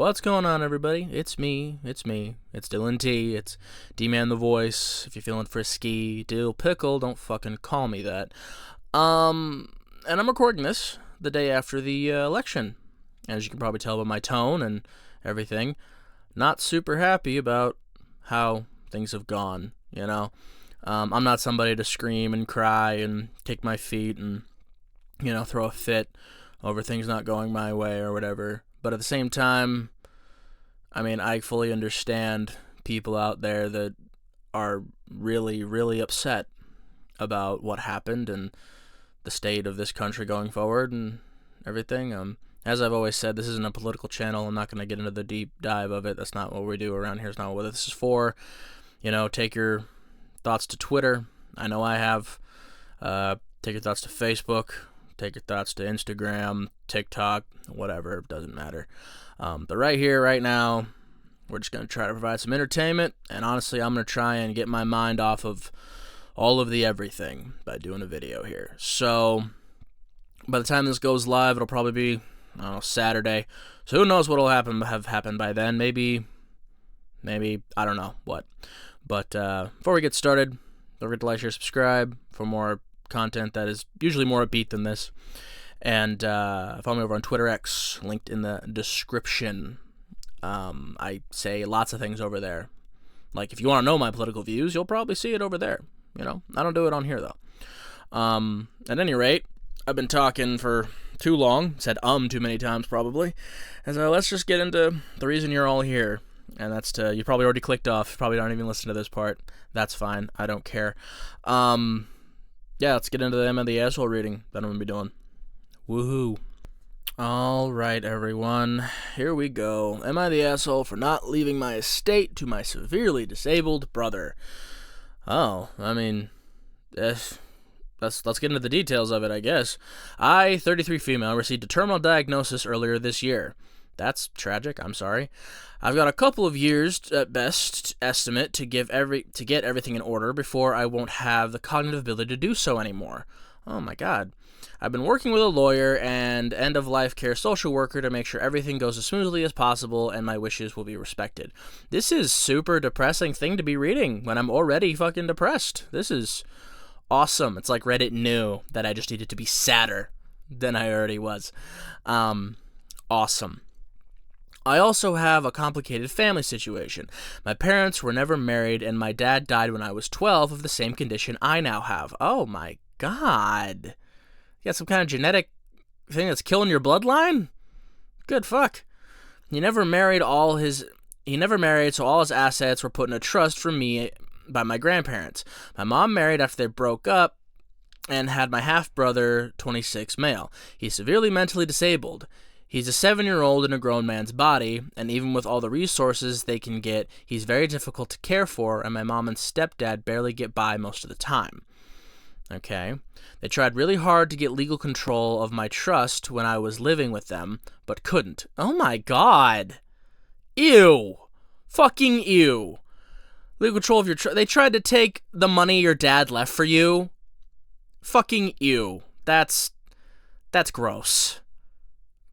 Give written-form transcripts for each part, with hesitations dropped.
What's going on, everybody? It's me. It's Dylan T. It's D-Man the Voice. If you're feeling frisky, Dill Pickle, don't fucking call me that. And I'm recording this the day after the election. As you can probably tell by my tone and everything, not super happy about how things have gone, you know? I'm not somebody to scream and cry and kick my feet and, throw a fit over things not going my way or whatever. But at the same time, I fully understand people out there that are really, really upset about what happened and the state of this country going forward and everything. As I've always said, this isn't a political channel. I'm not going to get into the deep dive of it. That's not what we do around here. It's not what this is for. Take your thoughts to Twitter. I know I have. Take your thoughts to Facebook. Take your thoughts to Instagram, TikTok, whatever. It doesn't matter. But right here, right now, we're just going to try to provide some entertainment. And honestly, I'm going to try and get my mind off of all of the everything by doing a video here. So by the time this goes live, it'll probably be, Saturday. So who knows what will have happened by then. Maybe, I don't know what. But before we get started, don't forget to like, share, subscribe for more content that is usually more upbeat than this. And follow me over on Twitter X, linked in the description. I say lots of things over there. Like, if you want to know my political views, you'll probably see it over there. I don't do it on here, though. At any rate, I've been talking for too long, said too many times probably, and so let's just get into the reason you're all here. And that's you probably already clicked off, probably don't even listen to this part. That's fine, I don't care. Yeah, let's get into the Am I the Asshole reading that I'm going to be doing. Woohoo. Alright, everyone. Here we go. Am I the asshole for not leaving my estate to my severely disabled brother? Let's get into the details of it, I guess. I, 33 female, received a terminal diagnosis earlier this year. That's tragic, I'm sorry. I've got a couple of years at best estimate to get everything in order before I won't have the cognitive ability to do so anymore. Oh my god. I've been working with a lawyer and end-of-life care social worker to make sure everything goes as smoothly as possible and my wishes will be respected. This is super depressing thing to be reading when I'm already fucking depressed. This is awesome. It's like Reddit knew that I just needed to be sadder than I already was. Awesome. I also have a complicated family situation. My parents were never married, and my dad died when I was 12 of the same condition I now have. Oh my god. You got some kind of genetic thing that's killing your bloodline? Good fuck. He never married, so all his assets were put in a trust for me by my grandparents. My mom married after they broke up and had my half-brother, 26, male. He's severely mentally disabled. He's a 7-year-old in a grown man's body, and even with all the resources they can get, he's very difficult to care for, and my mom and stepdad barely get by most of the time. Okay. They tried really hard to get legal control of my trust when I was living with them, but couldn't. Oh my god. Ew. Fucking ew. Legal control of your trust. They tried to take the money your dad left for you. Fucking ew. That's gross.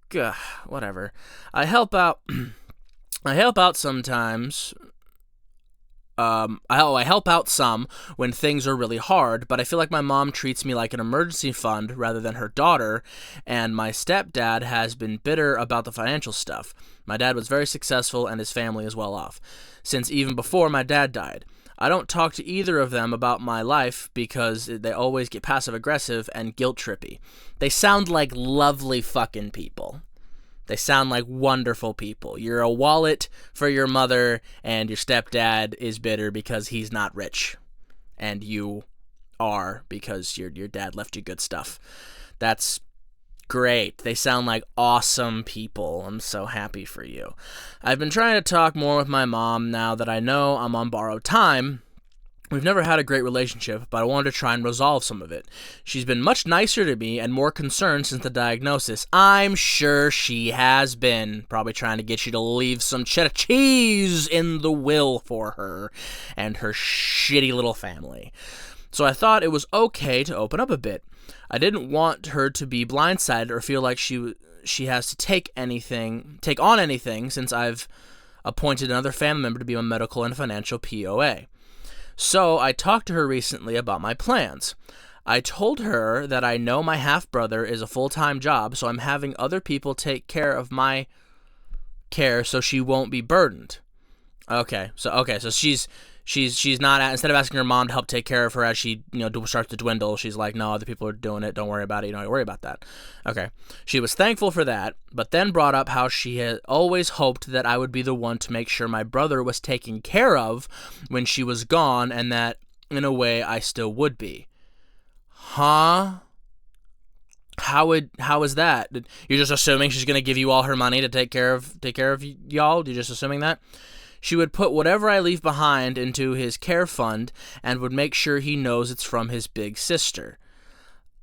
Gah, whatever. I help out sometimes. I help out some when things are really hard, but I feel like my mom treats me like an emergency fund rather than her daughter, and my stepdad has been bitter about the financial stuff. My dad was very successful and his family is well off, since even before my dad died. I don't talk to either of them about my life because they always get passive-aggressive and guilt-trippy. They sound like lovely fucking people. They sound like wonderful people. You're a wallet for your mother, and your stepdad is bitter because he's not rich. And you are because your dad left you good stuff. That's great. They sound like awesome people. I'm so happy for you. I've been trying to talk more with my mom now that I know I'm on borrowed time. We've never had a great relationship, but I wanted to try and resolve some of it. She's been much nicer to me and more concerned since the diagnosis. I'm sure she has been. Probably trying to get you to leave some cheddar cheese in the will for her and her shitty little family. So I thought it was okay to open up a bit. I didn't want her to be blindsided or feel like she she has to take on anything since I've appointed another family member to be my medical and financial POA. So I talked to her recently about my plans. I told her that I know my half-brother is a full-time job, so I'm having other people take care of my care so she won't be burdened. Okay, so she's not, instead of asking her mom to help take care of her as she, starts to dwindle, she's like, no, other people are doing it, don't worry about it, you don't have to worry about that. Okay, she was thankful for that, but then brought up how she had always hoped that I would be the one to make sure my brother was taken care of when she was gone, and that, in a way, I still would be. Huh? How is that? You're just assuming she's gonna give you all her money to take care of y'all? You're just assuming that? She would put whatever I leave behind into his care fund and would make sure he knows it's from his big sister.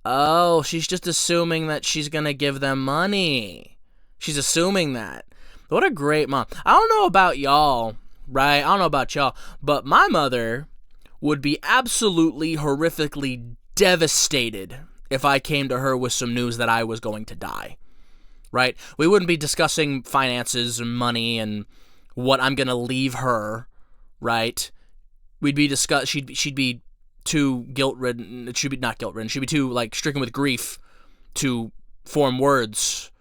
Oh, she's just assuming that she's gonna give them money. She's assuming that. What a great mom. I don't know about y'all, right? I don't know about y'all, but my mother would be absolutely horrifically devastated if I came to her with some news that I was going to die, right? We wouldn't be discussing finances and money and what I'm going to leave her, right? She'd be too guilt-ridden, she'd be not guilt-ridden, she'd be too, stricken with grief to form words,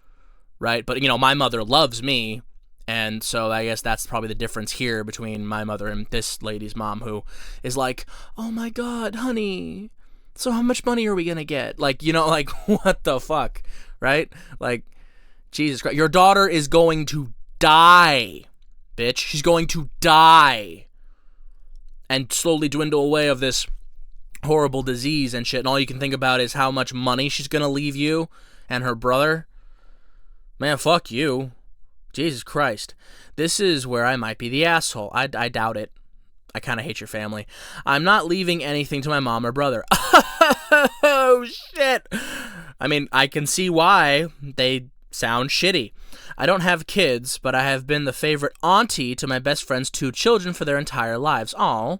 right? But, my mother loves me, and so I guess that's probably the difference here between my mother and this lady's mom, who is like, oh my God, honey, so how much money are we going to get? What the fuck, right? Jesus Christ. Your daughter is going to die, bitch. She's going to die and slowly dwindle away of this horrible disease and shit, and all you can think about is how much money she's going to leave you and her brother. Man, fuck you. Jesus Christ. This is where I might be the asshole. I doubt it. I kind of hate your family. I'm not leaving anything to my mom or brother. Oh, shit. I mean, I can see why they sound shitty. I don't have kids, but I have been the favorite auntie to my best friend's 2 children for their entire lives. Aw.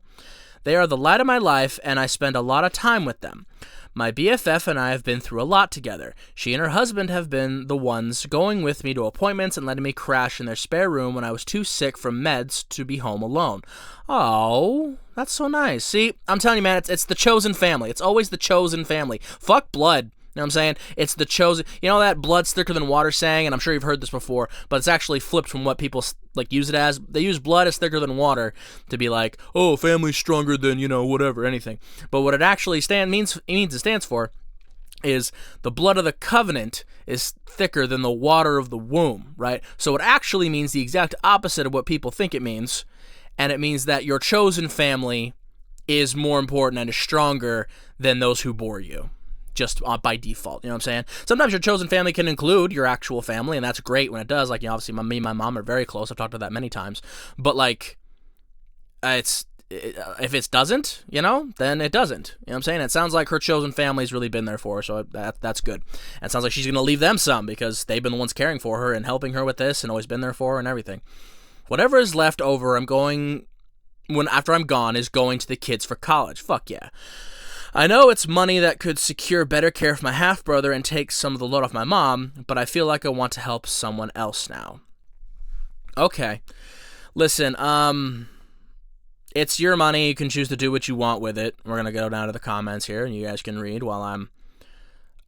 They are the light of my life, and I spend a lot of time with them. My BFF and I have been through a lot together. She and her husband have been the ones going with me to appointments and letting me crash in their spare room when I was too sick from meds to be home alone. Oh, that's so nice. See, I'm telling you, man, it's the chosen family. It's always the chosen family. Fuck blood. You know what I'm saying? It's the chosen. You know that blood's thicker than water saying, and I'm sure you've heard this before, but it's actually flipped from what people use it as. They use blood as thicker than water to be like, oh, family's stronger than, whatever, anything. But what it actually stands for is the blood of the covenant is thicker than the water of the womb, right? So it actually means the exact opposite of what people think it means, and it means that your chosen family is more important and is stronger than those who bore you. Just by default, you know what I'm saying? Sometimes your chosen family can include your actual family, and that's great when it does. Obviously, me and my mom are very close. I've talked about that many times. But, if it doesn't, then it doesn't. You know what I'm saying? It sounds like her chosen family's really been there for her, so that's good. And it sounds like she's going to leave them some because they've been the ones caring for her and helping her with this and always been there for her and everything. Whatever is left over, after I'm gone, is going to the kids for college. Fuck yeah. I know it's money that could secure better care for my half-brother and take some of the load off my mom, but I feel like I want to help someone else now. Okay. Listen, it's your money. You can choose to do what you want with it. We're going to go down to the comments here, and you guys can read while I'm...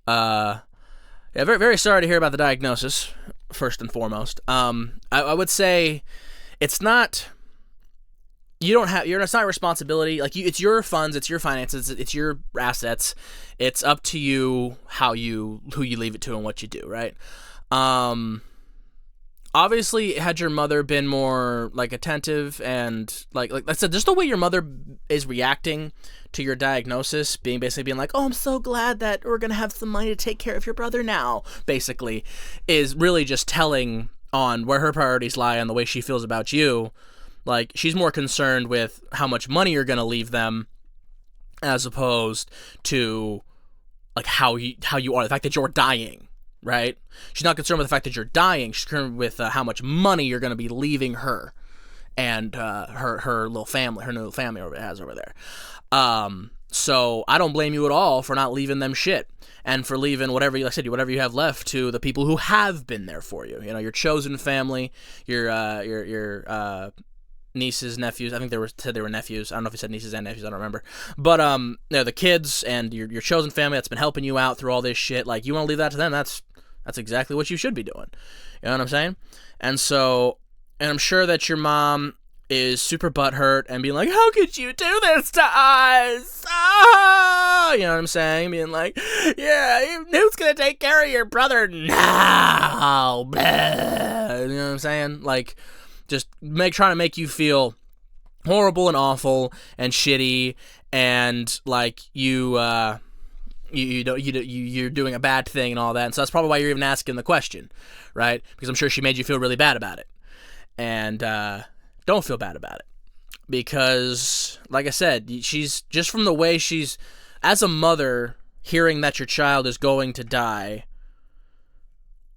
very, very sorry to hear about the diagnosis, first and foremost. I would say it's not... it's not a responsibility. It's your funds, it's your finances, it's your assets. It's up to you who you leave it to and what you do, right? Obviously, had your mother been more attentive and like I said, just the way your mother is reacting to your diagnosis, basically being like, oh, I'm so glad that we're gonna have some money to take care of your brother now, basically, is really just telling on where her priorities lie and the way she feels about you. She's more concerned with how much money you're going to leave them as opposed to, how you are, the fact that you're dying, right? She's not concerned with the fact that you're dying. She's concerned with how much money you're going to be leaving her and her little family, her new family has over there. So I don't blame you at all for not leaving them shit, and for leaving whatever, like I said, whatever you have left to the people who have been there for you. You know, your chosen family, your nieces, nephews. I think said they were nephews. I don't know if he said nieces and nephews. I don't remember. But the kids and your chosen family that's been helping you out through all this shit. Like, you want to leave that to them? That's exactly what you should be doing. You know what I'm saying? And so, and I'm sure that your mom is super butthurt and being like, how could you do this to us? Ah! You know what I'm saying? Being like, yeah, who's gonna take care of your brother now? Blah. You know what I'm saying? Like, just trying to make you feel horrible and awful and shitty, and like you're doing a bad thing and all that. And so that's probably why you're even asking the question, right? Because I'm sure she made you feel really bad about it. And don't feel bad about it, because like I said, she's just, from the way she's, as a mother, hearing that your child is going to die.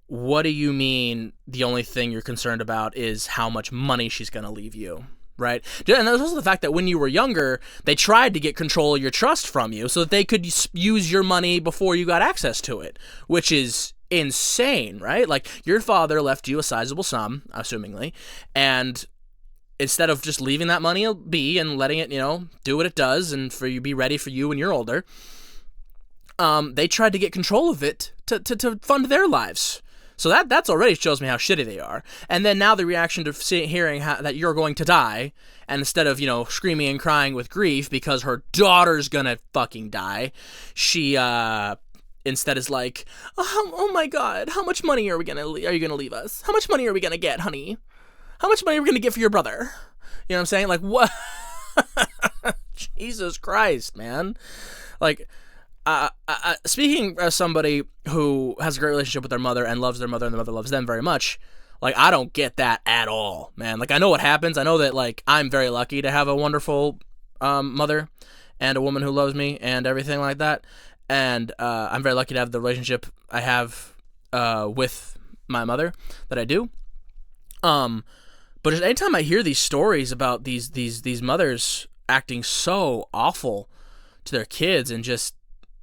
What do you mean the only thing you're concerned about is how much money she's going to leave you, right? And there's also the fact that when you were younger, they tried to get control of your trust from you so that they could use your money before you got access to it, which is insane, right? Like, your father left you a sizable sum, assumingly, and instead of just leaving that money be and letting it, do what it does and for you be ready for you when you're older, they tried to get control of it to fund their lives. So that's already shows me how shitty they are. And then now the reaction to hearing that you're going to die, and instead of, screaming and crying with grief because her daughter's gonna fucking die, she instead is like, oh my God, how much money are you gonna leave us? How much money are we gonna get, honey? How much money are we gonna get for your brother? You know what I'm saying? Like, what? Jesus Christ, man. Like, speaking as somebody who has a great relationship with their mother and loves their mother and their mother loves them very much, like, I don't get that at all, man. Like, I know what happens. I know that, like, I'm very lucky to have a wonderful mother and a woman who loves me and everything like that. And I'm very lucky to have the relationship I have with my mother that I do. But just anytime I hear these stories about these mothers acting so awful to their kids and just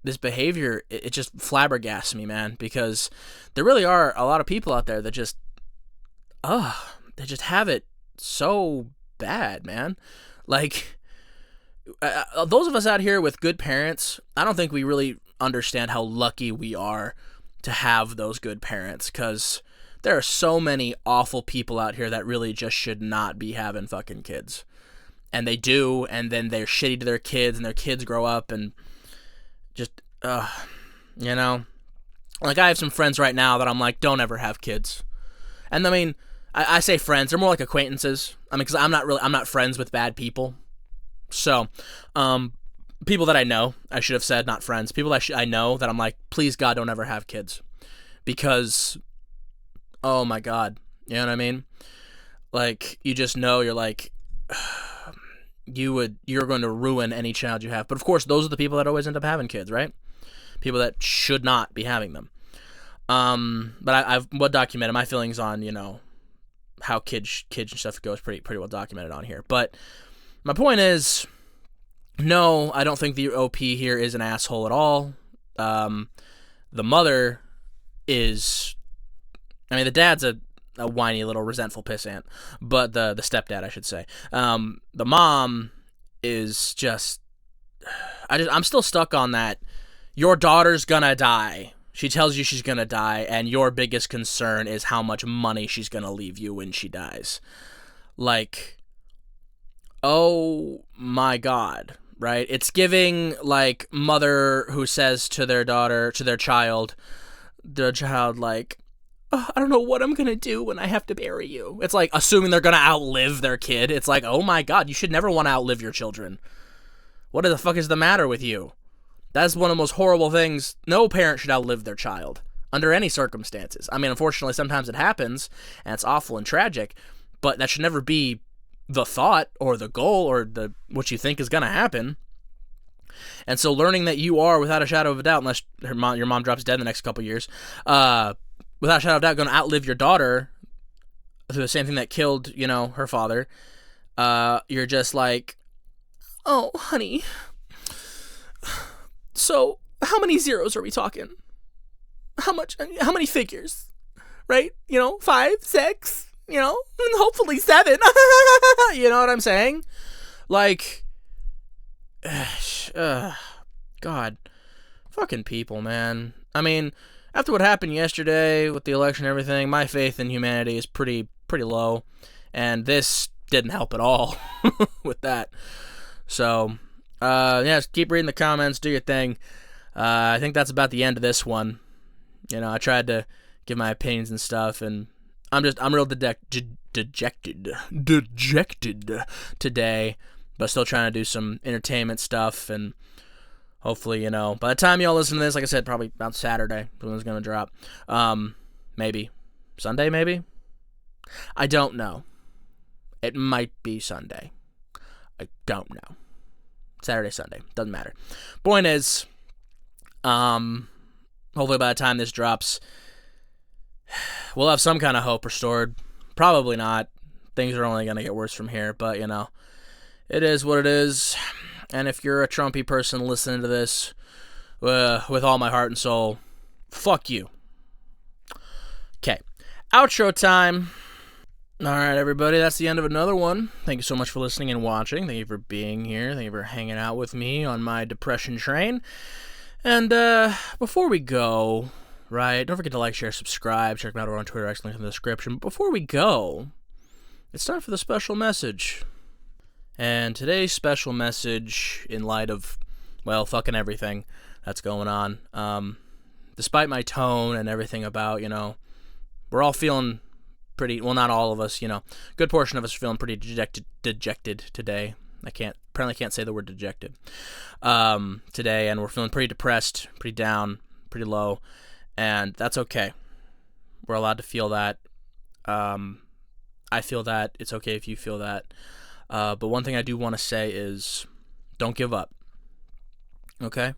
this behavior, it just flabbergasts me, man, because there really are a lot of people out there that just have it so bad, man. Like, those of us out here with good parents, I don't think we really understand how lucky we are to have those good parents, because there are so many awful people out here that really just should not be having fucking kids. And they do, and then they're shitty to their kids, and their kids grow up and just, like, I have some friends right now that I'm like, don't ever have kids. And I mean, I say friends, they're more like acquaintances. I mean, because I'm not friends with bad people. So, people that I know, I should have said, not friends, people that I know that I'm like, please God, don't ever have kids. Because, oh my God, you know what I mean? Like, you just know, you're like, you're going to ruin any child you have. But of course, those are the people that always end up having kids, right? People that should not be having them. But I've well documented my feelings on, how kids and stuff goes pretty well documented on here. But my point is, no, I don't think the OP here is an asshole at all. The mother is, I mean, the dad's a whiny little resentful pissant, but the stepdad, I should say. The mom is just, I'm still stuck on that. Your daughter's gonna die. She tells you she's gonna die, and your biggest concern is how much money she's gonna leave you when she dies. Like, oh my God, right? It's giving, like, mother who says to their child, like, oh, I don't know what I'm gonna do when I have to bury you. It's like assuming they're gonna outlive their kid. It's like, oh my God, you should never want to outlive your children. What the fuck is the matter with you? That's one of the most horrible things. No parent should outlive their child under any circumstances. I mean, unfortunately, sometimes it happens, and it's awful and tragic, but that should never be the thought or the goal or what you think is gonna happen. And so learning that you are, without a shadow of a doubt, unless your mom drops dead in the next couple years, without a shadow of a doubt, going to outlive your daughter through the same thing that killed, her father, you're just like, oh, honey, So, how many zeros are we talking? How many figures? Right? 5, 6, and hopefully 7. You know what I'm saying? Like, God, fucking people, man. I mean, after what happened yesterday with the election and everything, my faith in humanity is pretty low, and this didn't help at all with that. So, just keep reading the comments, do your thing. I think that's about the end of this one. I tried to give my opinions and stuff, and I'm real dejected today, but still trying to do some entertainment stuff, and hopefully, by the time y'all listen to this, like I said, probably about Saturday when it's gonna drop. Maybe Sunday, maybe. I don't know. It might be Sunday. I don't know. Saturday, Sunday, doesn't matter. Point is, hopefully by the time this drops, we'll have some kind of hope restored. Probably not. Things are only gonna get worse from here, but it is what it is. And if you're a Trumpy person listening to this, with all my heart and soul, fuck you. Okay, outro time. Alright, everybody, that's the end of another one. Thank you so much for listening and watching. Thank you for being here. Thank you for hanging out with me on my depression train. And before we go, right, don't forget to like, share, subscribe. Check me out over on Twitter, link in the description. But before we go, it's time for the special message. And today's special message, in light of, fucking everything that's going on, despite my tone and everything about, we're all feeling pretty, not all of us, good portion of us are feeling pretty dejected today. I apparently can't say the word dejected, today, and we're feeling pretty depressed, pretty down, pretty low, and that's okay. We're allowed to feel that. I feel that. It's okay if you feel that. But one thing I do want to say is, don't give up. Okay?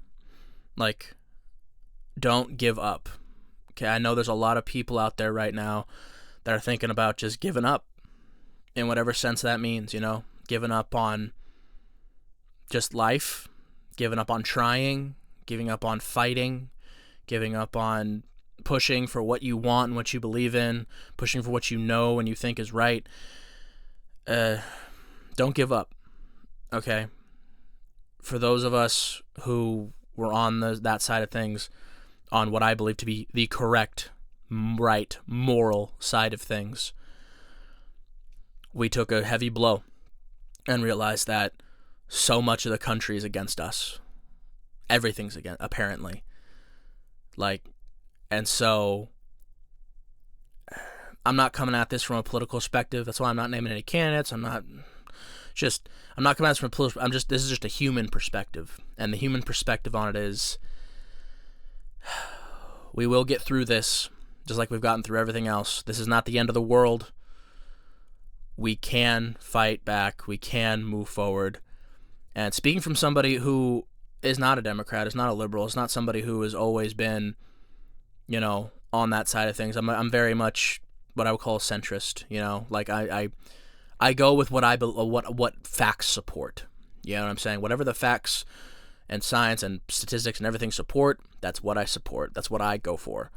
Don't give up. Okay, I know there's a lot of people out there right now that are thinking about just giving up, in whatever sense that means, giving up on just life, giving up on trying, giving up on fighting, giving up on pushing for what you want and what you believe in, pushing for what you know and you think is right. Don't give up, okay? For those of us who were on that side of things, on what I believe to be the correct, right, moral side of things, we took a heavy blow and realized that so much of the country is against us. Everything's against, apparently. And so I'm not coming at this from a political perspective. That's why I'm not naming any candidates. I'm not coming at this from a political, this is just a human perspective. And the human perspective on it is, we will get through this, just like we've gotten through everything else. This is not the end of the world. We can fight back. We can move forward. And speaking from somebody who is not a Democrat, is not a liberal, is not somebody who has always been, on that side of things. I'm very much what I would call a centrist. I go with what facts support. You know what I'm saying? Whatever the facts and science and statistics and everything support, that's what I support. That's what I go for.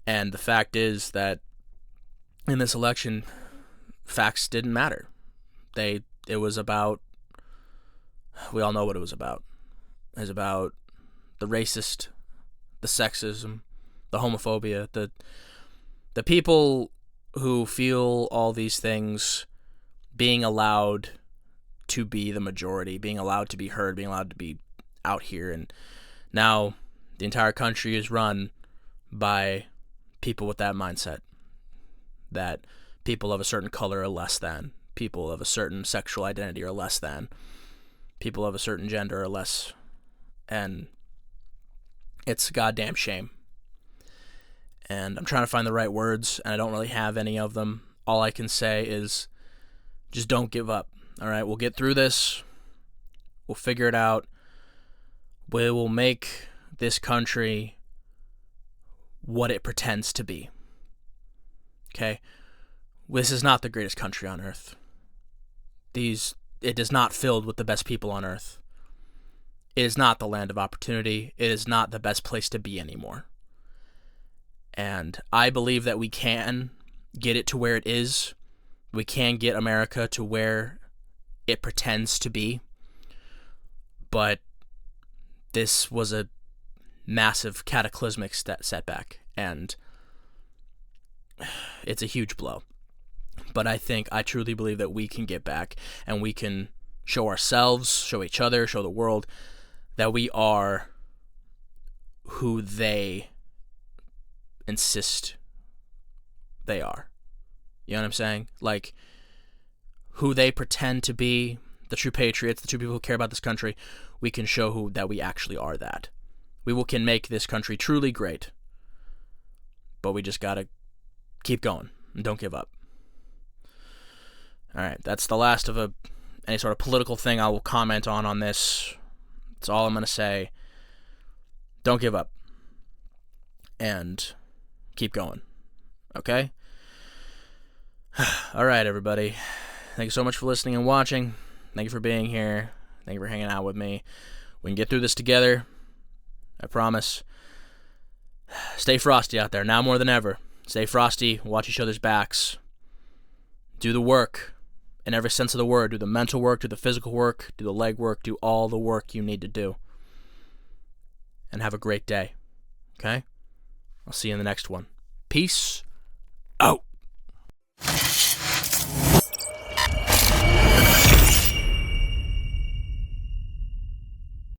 And the fact is that in this election, facts didn't matter. It was about, we all know what it was about. It was about the racist, the sexism, the homophobia, the people who feel all these things being allowed to be the majority, being allowed to be heard, being allowed to be out here. And now the entire country is run by people with that mindset, that people of a certain color are less than, people of a certain sexual identity are less than, people of a certain gender are less, and it's a goddamn shame. And I'm trying to find the right words, and I don't really have any of them. All I can say is, just don't give up, all right? We'll get through this. We'll figure it out. We will make this country what it pretends to be, okay? This is not the greatest country on earth. It is not filled with the best people on earth. it is not the land of opportunity. It is not the best place to be anymore. And I believe that we can get it to where it is. We can get America to where it pretends to be. But this was a massive cataclysmic setback, and it's a huge blow. But I truly believe that we can get back, and we can show ourselves, show each other, show the world that we are who they insist they are. You know what I'm saying? Like, who they pretend to be, the true patriots, the true people who care about this country, we can show that we actually are that. We can make this country truly great. But we just gotta keep going and don't give up. Alright, that's the last of any sort of political thing I will comment on this. That's all I'm gonna say. Don't give up. And keep going. Okay? Alright, everybody. Thank you so much for listening and watching. Thank you for being here. Thank you for hanging out with me. We can get through this together. I promise. Stay frosty out there, now more than ever. Stay frosty, watch each other's backs. Do the work in every sense of the word. Do the mental work, do the physical work, do the leg work, do all the work you need to do. And have a great day. Okay? I'll see you in the next one. Peace out.